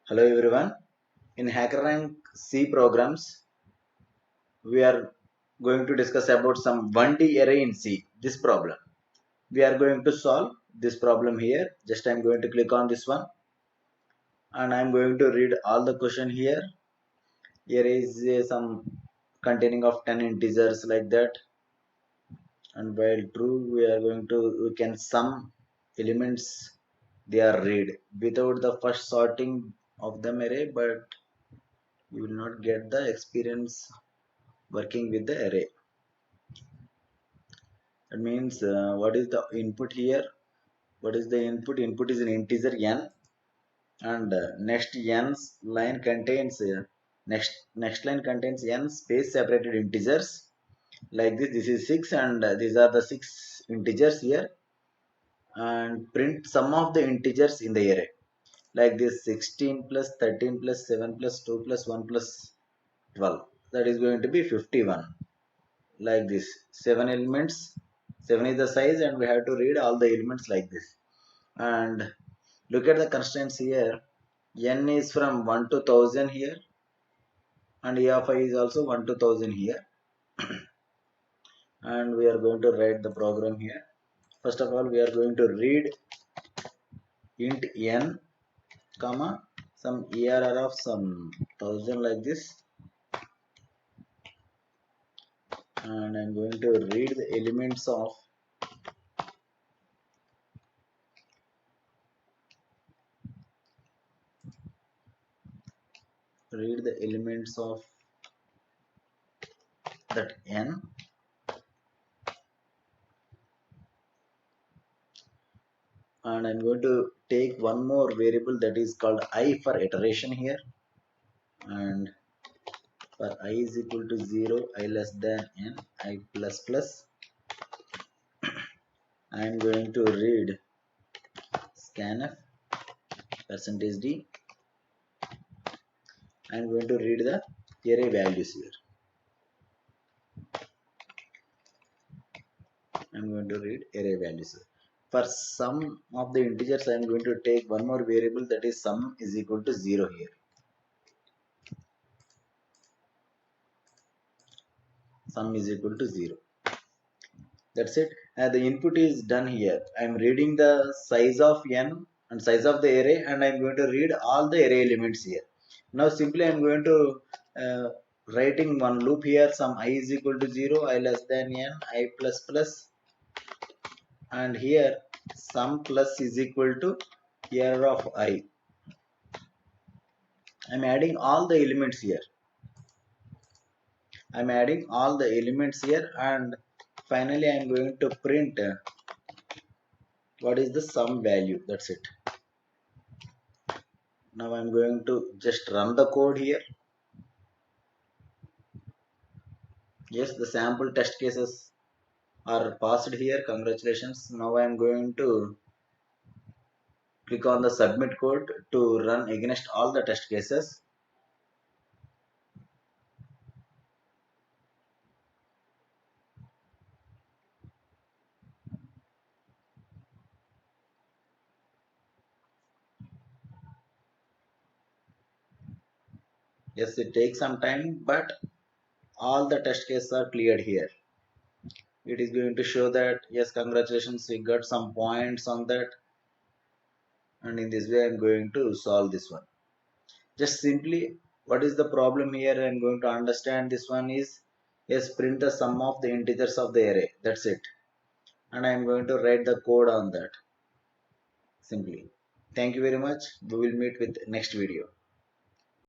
Hello everyone. In HackerRank C programs, we are going to discuss about some 1D array in C. This problem. We are going to solve this problem here. Just I'm going to click on this one and I'm going to read all the question here. Here is some containing of 10 integers like that. And while true, we can sum elements they are read without the first sorting of them array, but you will not get the experience working with the array. That means what is the input here? What is the input? Input is an integer n, and next n's line contains next line contains n space separated integers like this. This is 6, and these are the 6 integers here, and print sum of the integers in the array like this: 16 plus 13 plus 7 plus 2 plus 1 plus 12. That is going to be 51. Like this, 7 elements, 7 is the size, and we have to read all the elements like this. And look at the constraints here. N is from 1 to 1000 here, and E of I is also 1 to 1000 here. And we are going to write the program here. First of all, we are going to read int n comma some err of some 1000 like this, and I'm going to read the elements of that n, and I'm going to take one more variable that is called I for iteration here. And for I is equal to 0, I less than n, I plus plus, I'm going to read scanf percentage d. I'm going to read the array values here. I'm going to read array values here. For sum of the integers, I'm going to take one more variable, that is sum is equal to 0 here. Sum is equal to 0. That's it. The input is done here. I'm reading the size of n and size of the array, and I'm going to read all the array elements here. Now simply I'm going to writing one loop here. Some I is equal to 0, I less than n, I plus plus, and here sum plus is equal to error of I. I'm adding all the elements here. I'm adding all the elements here, and finally I'm going to print what is the sum value. That's it. Now I'm going to just run the code here. Yes, the sample test cases are passed here. Congratulations. Now I'm going to click on the submit code to run against all the test cases. Yes, it takes some time, but all the test cases are cleared here. It is going to show that yes, congratulations, we got some points on that, and in this way I'm going to solve this one. Just simply, what is the problem here? I'm going to understand this one is, yes, print the sum of the integers of the array. That's it. And I'm going to write the code on that simply. Thank you very much. We will meet with next video.